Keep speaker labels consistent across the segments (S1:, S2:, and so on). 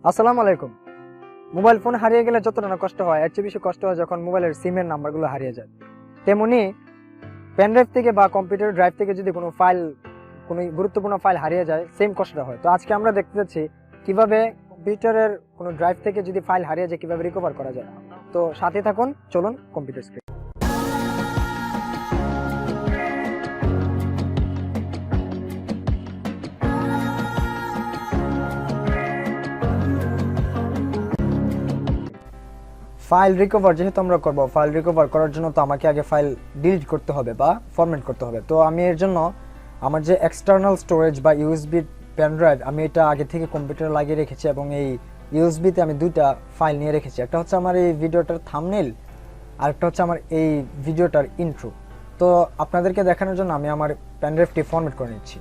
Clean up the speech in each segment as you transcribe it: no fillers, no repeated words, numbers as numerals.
S1: আসসালামু আলাইকুম। Mobile phone হারিয়ে গেলে যতটা না কষ্ট হয়, এর চেয়ে বেশি কষ্ট হয় যখন মোবাইলের সিমের নাম্বারগুলো হারিয়ে যায়। তেমনি পেন ড্রাইভ থেকে বা কম্পিউটার ড্রাইভ থেকে যদি কোনো গুরুত্বপূর্ণ ফাইল হারিয়ে যায়, সেম কষ্টটা হয়। তো আজকে আমরা দেখতে যাচ্ছি কিভাবে কম্পিউটারের কোনো ড্রাইভ থেকে যদি ফাইল হারিয়ে যায় কিভাবে রিকভার করা যায়। তো সাথে থাকুন, চলুন কম্পিউটার স্ক্রিন। ফাইল রিকভার যেহেতু আমরা করব, ফাইল রিকভার করার জন্য তো আমাকে আগে ফাইল ডিলিট করতে হবে বা ফরম্যাট করতে হবে। তো আমি এর জন্য আমার যে এক্সটার্নাল স্টোরেজ বা ইউএসবি পেন ড্রাইভ, আমি এটা আগে থেকে কম্পিউটারে লাগিয়ে রেখেছি এবং এই ইউএসবিতে আমি দুইটা ফাইল নিয়ে রেখেছি। একটা হচ্ছে আমার এই ভিডিওটার থাম্বনেইল, আর একটা হচ্ছে আমার এই ভিডিওটার ইন্ট্রো। তো আপনাদেরকে দেখানোর জন্য আমি আমার পেন ড্রাইভটি ফরম্যাট করে নিচ্ছি।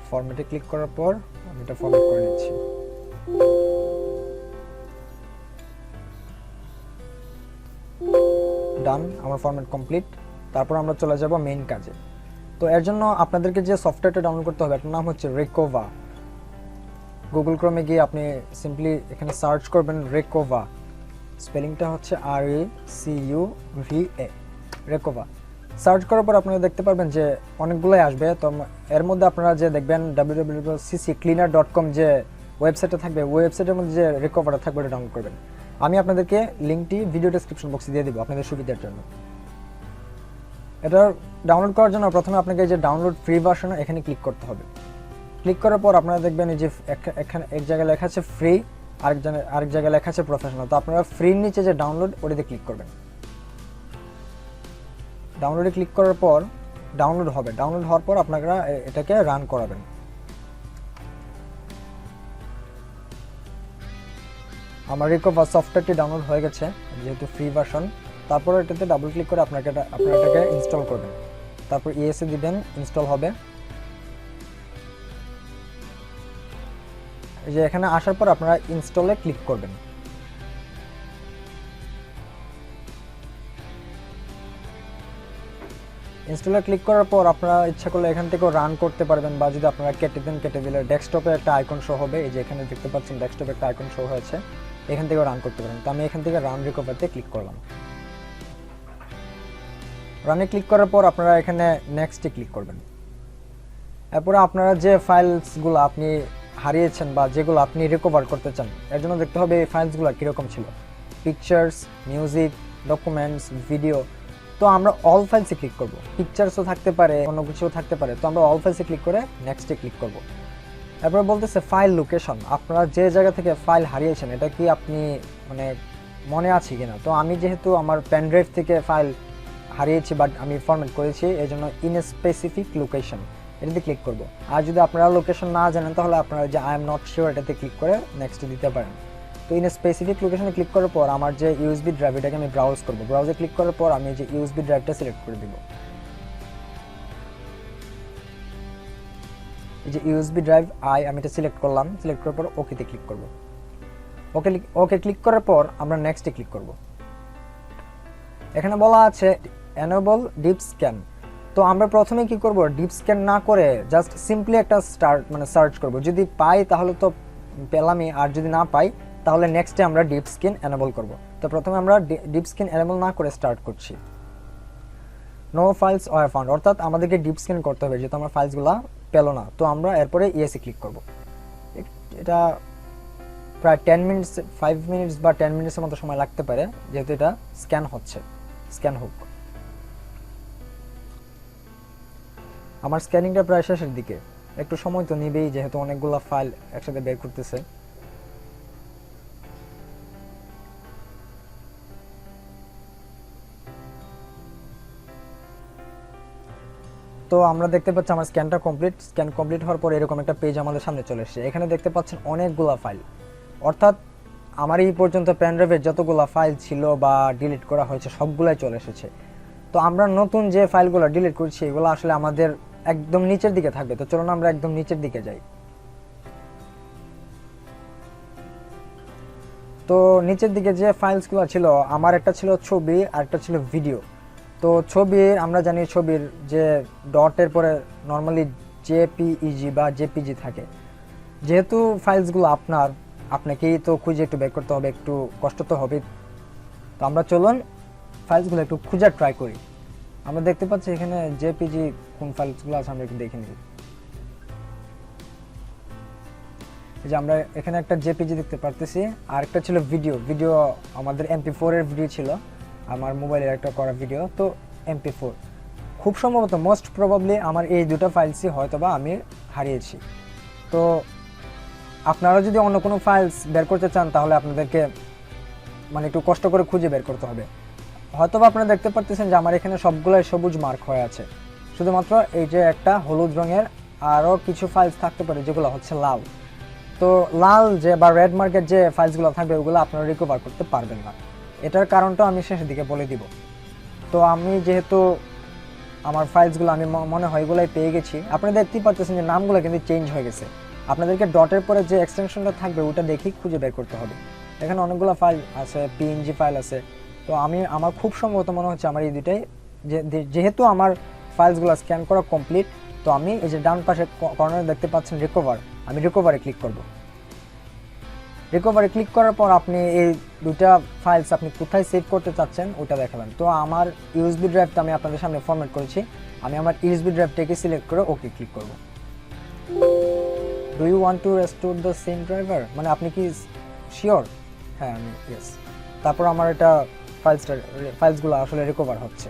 S1: ফরম্যাটে ক্লিক করার পর আমি এটা ফরম্যাট করে নিচ্ছি। ডান, আমার ফরম্যাট কমপ্লিট। তারপর আমরা চলে যাব মেইন কাজে। তো এর জন্য আপনাদেরকে যে সফটওয়্যারটা ডাউনলোড করতে হবে, এটার নাম হচ্ছে রেকোভা। গুগল ক্রোমে গিয়ে আপনি সিম্পলি এখানে সার্চ করবেন রেকোভা, স্পেলিংটা হচ্ছে RECUVA, রেকোভা। সার্চ করার পর আপনারা দেখতে পারবেন যে অনেকগুলোই আসবে। তো এর মধ্যে আপনারা যে দেখবেন www.ccleaner.com যে ওয়েবসাইটটা থাকবে, ওই ওয়েবসাইটের মধ্যে যে রেকোভারটা থাকবে এটা ডাউনলোড করবেন। আমি আপনাদেরকে লিঙ্কটি ভিডিও ডেসক্রিপশন বক্সে দিয়ে দিব আপনাদের সুবিধার জন্য। এটা ডাউনলোড করার জন্য প্রথমে আপনাকে এই যে ডাউনলোড ফ্রি ভার্সন এখানে ক্লিক করতে হবে। ক্লিক করার পর আপনারা দেখবেন এই যে এখানে এক জায়গায় লেখা আছে ফ্রি, আরেক জায়গায় লেখা আছে প্রফেশনাল। তো আপনারা ফ্রির নিচে যে ডাউনলোড, ওটাতে ক্লিক করবেন। ডাউনলোডে ক্লিক করার পর ডাউনলোড হবে। ডাউনলোড হওয়ার পর আপনারা এটাকে রান করাবেন। আমার রিকভার সফটওয়্যারটি ডাউনলোড হয়ে গেছে যেহেতু ফ্রি ভার্সন। তারপর এটাতে ডাবল ক্লিক করে আপনারা এটাকে ইনস্টল করবেন। তারপর ইএসএ দিবেন, ইনস্টল হবে। এই যে এখানে আসার পর আপনারা ইনস্টলে ক্লিক করবেন। ইনস্টলে ক্লিক করার পর আপনারা ইচ্ছা করলে এখান থেকেও রান করতে পারবেন, বা যদি আপনারা কেটে দিলে ডেস্কটপে একটা আইকন শো হবে। এই যে এখানে দেখতে পাচ্ছেন ডেস্কটপে একটা আইকন শো হয়েছে, এখান থেকেও রান করতে পারেন। তো আমি এখান থেকে রান রিকভারতে ক্লিক করলাম। রানে ক্লিক করার পর আপনারা এখানে নেক্সটে ক্লিক করবেন। এরপরে আপনারা যে ফাইলসগুলো আপনি হারিয়েছেন বা যেগুলো আপনি রিকভার করতে চান, এর জন্য দেখতে হবে এই ফাইলসগুলো কীরকম ছিল। Pictures, music, documents, video. তো আমরা অল ফাইলসে ক্লিক করব। পিকচার্সও থাকতে পারে, অন্য কিছুও থাকতে পারে। তো আমরা অল ফাইলসে ক্লিক করে নেক্সটে ক্লিক করব। এরপরে বলতেছে ফাইল লোকেশন, আপনারা যে জায়গা থেকে ফাইল হারিয়েছেন এটা কি আপনি মনে আছে কিনা। তো আমি যেহেতু আমার পেন ড্রাইভ থেকে ফাইল হারিয়েছি বাট আমি ফরম্যাট করেছি, এই জন্য ইন স্পেসিফিক লোকেশন এটাতে ক্লিক করব। আর যদি আপনারা লোকেশন না জানেন তাহলে আপনারা যে আই এম নট শিওর এটাতে ক্লিক করে নেক্সটে দিতে পারেন। তো ইন স্পেসিফিক লোকেশনে ক্লিক করার পর আমার যে ইউএসবি ড্রাইভ এটাকে আমি ব্রাউজ করব। ব্রাউজে ক্লিক করার পর আমি যে ইউএসবি ড্রাইভটা সিলেক্ট করে দিব। এই যে ইউএসবি ড্রাইভ আমি এটা সিলেক্ট করলাম। সিলেক্ট করার পর ওকেতে ক্লিক করব। ওকে ক্লিক করার পর আমরা নেক্সটে ক্লিক করব। এখানে বলা আছে এনেবল ডিপ স্ক্যান। তো আমরা প্রথমে কি করব, ডিপ স্ক্যান না করে জাস্ট সিম্পলি একটা সার্চ করব। যদি পাই তাহলে তো পেলামই, আর যদি না পাই তাহলে নেক্সটে আমরা ডিপ স্ক্যান এনেবল করব। তো প্রথমে আমরা ডিপ স্ক্যান এনেবল না করে স্টার্ট করছি। নো ফাইলস আর ফাউন্ড, অর্থাৎ আমাদেরকে ডিপ স্ক্যান করতে হবে যেহেতু আমার ফাইলসগুলো পেল না। তো আমরা এরপরে ইএসএ ক্লিক করব। এটা প্রায় 5 মিনিটস বা 10 মিনিটসের মতো সময় লাগতে পারে যেহেতু এটা স্ক্যান হচ্ছে। স্ক্যান হোক। আমার স্ক্যানিংটা প্রায় শেষের দিকে, একটু সময় তো নেবেই যেহেতু অনেকগুলো ফাইল একসাথে বের করতেছে। তো আমরা দেখতে পাচ্ছি আমার স্ক্যান কমপ্লিট হওয়ার পর এরকম একটা পেজ আমাদের সামনে চলে এসেছে। এখানে দেখতে পাচ্ছেন অনেকগুলো ফাইল, অর্থাৎ আমার এই পর্যন্ত পেন ড্রাইভের যতগুলো ফাইল ছিল বা ডিলিট করা হয়েছে সবগুলাই চলে এসেছে। তো আমরা নতুন যে ফাইলগুলো ডিলিট করছি এগুলো আসলে আমাদের একদম নিচের দিকে থাকবে। তো চলুন আমরা একদম নিচের দিকে যাই। তো নিচের দিকে যে ফাইলসগুলো ছিল, আমার একটা ছিল ছবি আর একটা ছিল ভিডিও। তো ছবির আমরা জানি ছবির যে ডটের পরে নর্মালি জেপিইজি বা জেপিজি থাকে। যেহেতু ফাইলসগুলো আপনাকেই তো খুঁজে একটু বের করতে হবে, একটু কষ্ট তো হবে। তো আমরা চলুন ফাইলসগুলো একটু খুঁজে ট্রাই করি। আমরা দেখতে পাচ্ছি এখানে জেপিজি কোন ফাইলসগুলো আছে আমরা একটু দেখে নিই। যে আমরা এখানে একটা জেপিজি দেখতে পারতেছি, আর একটা ছিল ভিডিও আমাদের MP4 এর ভিডিও ছিল, আমার মোবাইলের একটা করা ভিডিও। তো MP4 খুব সম্ভবত মোস্ট প্রবাবলি আমার এই দুটো ফাইলসই হয়তোবা আমি হারিয়েছি। তো আপনারা যদি অন্য কোনো ফাইলস বের করতে চান তাহলে আপনাদেরকে মানে একটু কষ্ট করে খুঁজে বের করতে হবে। হয়তোবা আপনারা দেখতে পাচ্ছেন যে আমার এখানে সবগুলাই সবুজ মার্ক হয়ে আছে, শুধুমাত্র এই যে একটা হলুদ রঙের আরও কিছু ফাইলস থাকতে পারে যেগুলো হচ্ছে লাল। তো লাল যে বা রেড মার্কের যে ফাইলসগুলো থাকবে ওগুলো আপনারা রিকভার করতে পারবেন না। এটার কারণটা আমি শেষের দিকে বলে দিব। তো আমি যেহেতু আমার ফাইলসগুলো আমি মনে হয় এগুলোই পেয়ে গেছি, আপনারা দেখতেই পাচ্ছেন যে নামগুলো কিন্তু চেঞ্জ হয়ে গেছে। আপনাদেরকে ডটের পরে যে এক্সটেনশনটা থাকবে ওটা দেখেই খুঁজে বের করতে হবে। এখানে অনেকগুলো ফাইল আছে, PNG ফাইল আছে। তো আমার খুব সম্ভবত মনে হচ্ছে আমার এই দুটাই, যেহেতু আমার ফাইলসগুলো স্ক্যান করা কমপ্লিট, তো আমি এই যে ডান পাশে কর্নারে দেখতে পাচ্ছেন রিকভার, আমি রিকভারে ক্লিক করব। রিকভারে ক্লিক করার পর আপনি এই দুটা ফাইলস আপনি কোথায় সেভ করতে চাচ্ছেন ওটা দেখাবেন। তো আমার USB ড্রাইভটা আমি আপনাদের সামনে ফরম্যাট করেছি, আমি আমার USB ড্রাইভটাকে সিলেক্ট করে ওকে ক্লিক করব। Do you want to restore the same driver, মানে আপনি কি শিওর? হ্যাঁ আমি ইয়েস। তারপর আমার এটা ফাইলসগুলো আসলে রিকভার হচ্ছে।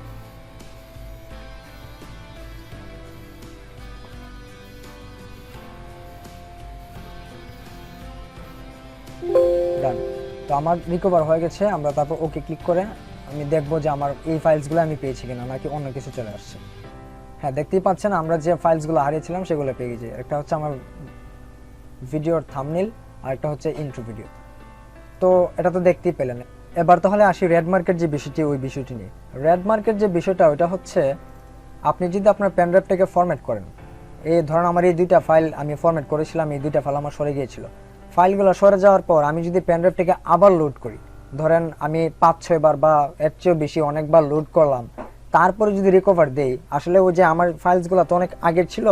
S1: ডান। তো আমার রিকভার হয়ে গেছে। আমরা তারপর ওকে ক্লিক করে আমি দেখবো যে আমার এই ফাইলসগুলো আমি পেয়েছি কিনা নাকি অন্য কিছু চলে আসছে। হ্যাঁ দেখতেই পাচ্ছেন আমরা যে ফাইলসগুলো হারিয়েছিলাম সেগুলো পেয়ে গেছি। একটা হচ্ছে আমার ভিডিওর থাম্বনেল আর একটা হচ্ছে ইন্ট্রো ভিডিও। তো এটা তো দেখতেই পেলেন। এবার তাহলে আসি রেড মার্কের যে বিষয়টি, ওই বিষয়টি নিয়ে। রেড মার্কের যে বিষয়টা ওইটা হচ্ছে আপনি যদি আপনার পেনড্রাইভটাকে ফরম্যাট করেন, এই ধরুন আমার এই দুইটা ফাইল আমি ফরম্যাট করেছিলাম, এই দুইটা ফাইল আমার সরে গিয়েছিল। ফাইলগুলো সরে যাওয়ার পর আমি যদি পেনড্রাইভটাকে আবার লোড করি, ধরেন আমি 5-6 বার বা এর চেয়েও বেশি অনেকবার লোড করলাম, তারপরে যদি রিকভার দেই, আসলে ওই যে আমার ফাইলসগুলো তো অনেক আগের ছিল,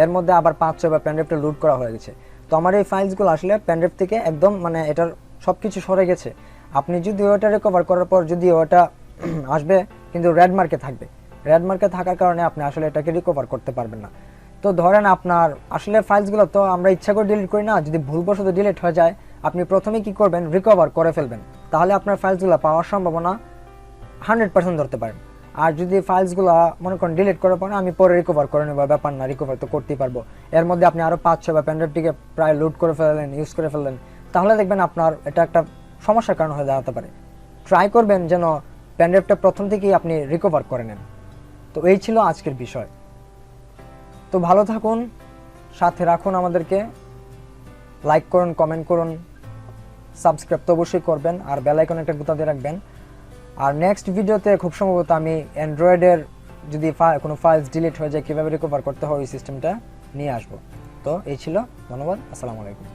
S1: এর মধ্যে আবার 5-6 বার পেনড্রাইভটা লোড করা হয়ে গেছে। তো আমার এই ফাইলসগুলো আসলে পেনড্রাইভ থেকে একদম মানে এটার সব কিছু সরে গেছে। আপনি যদি ওটা রিকভার করার পর যদি ওটা আসবে কিন্তু রেড মার্কে থাকবে, রেড মার্কে থাকার কারণে আপনি আসলে এটাকে রিকভার করতে পারবেন না। তো ধরেন আপনার আসলে ফাইলসগুলো তো আমরা ইচ্ছা করে ডিলিট করি না, যদি ভুলবশত ডিলিট হয়ে যায় আপনি প্রথমে কি করবেন, রিকভার করে ফেলবেন, তাহলে আপনার ফাইলসগুলো পাওয়ার সম্ভাবনা 100% ধরতে পারেন। আর যদি ফাইলসগুলো মনে করেন ডিলিট করার পরে আমি পরে রিকভার করে নেব, ব্যাপার না, রিকভার তো করতেই পারবো। এর মধ্যে আপনি আরও 5-6 বা পেনড্রাইভটিকে প্রায় লোড করে ফেললেন, ইউজ করে ফেললেন, তাহলে দেখবেন আপনার এটা একটা সমস্যার কারণ হয়ে দাঁড়াতে পারে। ট্রাই করবেন যেন পেনড্রাইভটা প্রথম থেকেই আপনি রিকভার করে নেন। তো এই ছিল আজকের বিষয়। তো ভালো থাকুন, সাথে রাখুন আমাদেরকে, লাইক করুন, কমেন্ট করুন, সাবস্ক্রাইব তো অবশ্যই করবেন, আর বেল আইকন একটা গুঁতা দিয়ে রাখবেন। আর নেক্সট ভিডিওতে খুব সম্ভবত আমি অ্যান্ড্রয়েডের যদি কোনো ফাইলস ডিলিট হয়ে যায় কীভাবে রিকভার করতে হয় ওই সিস্টেমটা নিয়ে আসবো। তো এই ছিল, ধন্যবাদ, আসসালামু আলাইকুম।